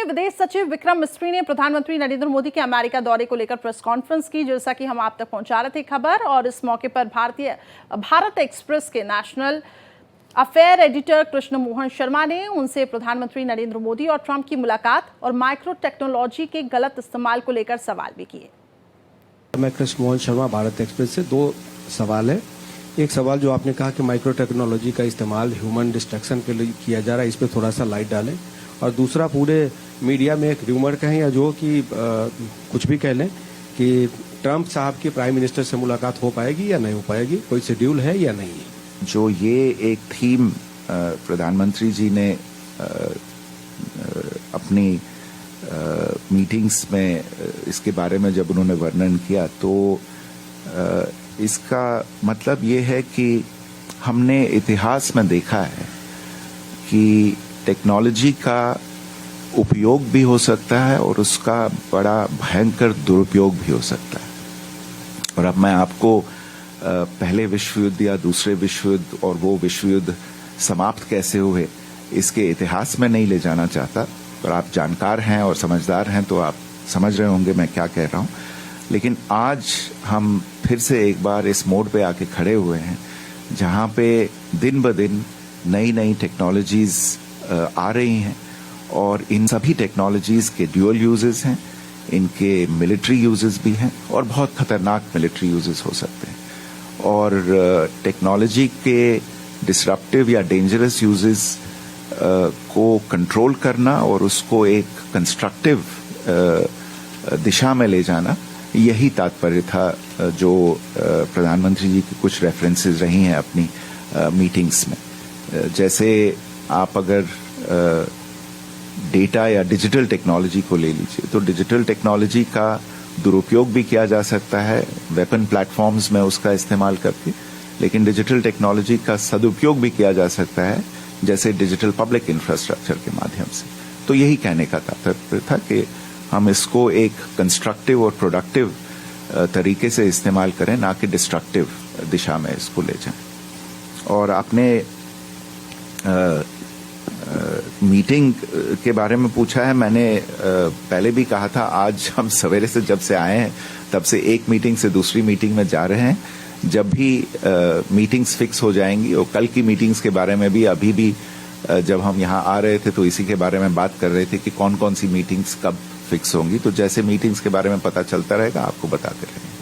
में विदेश सचिव विक्रम मिस्री ने प्रधानमंत्री नरेंद्र मोदी के अमेरिका दौरे को लेकर प्रेस कॉन्फ्रेंस की, जैसा कि हम आप तक पहुंचा रहे थे खबर। और इस मौके पर भारत एक्सप्रेस के national affair editor Krishna Mohan Sharma ने उनसे प्रधानमंत्री नरेंद्र मोदी और ट्रंप की मुलाकात और माइक्रो टेक्नोलॉजी के गलत इस्तेमाल को लेकर सवाल भी किए। मैं कृष्ण मोहन शर्मा, भारत एक्सप्रेस से। दो सवाल है। एक सवाल जो आपने कहा कि माइक्रो टेक्नोलॉजी का इस्तेमाल ह्यूमन डिस्ट्रक्शन के लिए किया जा रहा है, इस पर थोड़ा सा लाइट डालें। और दूसरा, पूरे मीडिया में एक र्यूमर कहें या जो कि कुछ भी कह लें कि ट्रंप साहब की प्राइम मिनिस्टर से मुलाकात हो पाएगी या नहीं हो पाएगी, कोई शेड्यूल है या नहीं है? जो ये एक थीम प्रधानमंत्री जी ने अपनी मीटिंग्स में इसके बारे में जब उन्होंने वर्णन किया, तो इसका मतलब ये है कि हमने इतिहास में देखा है कि टेक्नोलॉजी का उपयोग भी हो सकता है और उसका बड़ा भयंकर दुरुपयोग भी हो सकता है। और अब मैं आपको पहले विश्व युद्ध या दूसरे विश्व युद्ध और वो विश्व युद्ध समाप्त कैसे हुए इसके इतिहास में नहीं ले जाना चाहता, और आप जानकार हैं और समझदार हैं तो आप समझ रहे होंगे मैं क्या कह रहा हूं। लेकिन आज हम फिर से एक बार इस मोड़ पे आके खड़े हुए हैं जहां पे दिन ब दिन नई नई टेक्नोलॉजीज आ रही हैं, और इन सभी टेक्नोलॉजीज के ड्यूअल यूजेस हैं, इनके मिलिट्री यूजेस भी हैं और बहुत खतरनाक मिलिट्री यूजेस हो सकते हैं। और टेक्नोलॉजी के डिसरप्टिव या डेंजरस यूजेस को कंट्रोल करना और उसको एक कंस्ट्रक्टिव दिशा में ले जाना, यही तात्पर्य था जो प्रधानमंत्री जी की कुछ रेफरेंसेस रही हैं अपनी मीटिंग्स में। जैसे आप अगर डेटा या डिजिटल टेक्नोलॉजी को ले लीजिए, तो डिजिटल टेक्नोलॉजी का दुरुपयोग भी किया जा सकता है वेपन प्लेटफॉर्म्स में उसका इस्तेमाल करके, लेकिन डिजिटल टेक्नोलॉजी का सदुपयोग भी किया जा सकता है जैसे डिजिटल पब्लिक इंफ्रास्ट्रक्चर के माध्यम से। तो यही कहने का तात्पर्य था कि हम इसको एक कंस्ट्रक्टिव और प्रोडक्टिव तरीके से इस्तेमाल करें, ना कि डिस्ट्रक्टिव दिशा में इसको ले जाएं। और आपने मीटिंग के बारे में पूछा है। मैंने पहले भी कहा था, आज हम सवेरे से जब से आए हैं तब से एक मीटिंग से दूसरी मीटिंग में जा रहे हैं। जब भी मीटिंग्स फिक्स हो जाएंगी, और कल की मीटिंग्स के बारे में भी अभी भी जब हम यहाँ आ रहे थे तो इसी के बारे में बात कर रहे थे कि कौन कौन सी मीटिंग्स कब फिक्स होंगी। तो जैसे मीटिंग्स के बारे में पता चलता रहेगा आपको बताते रहेंगे।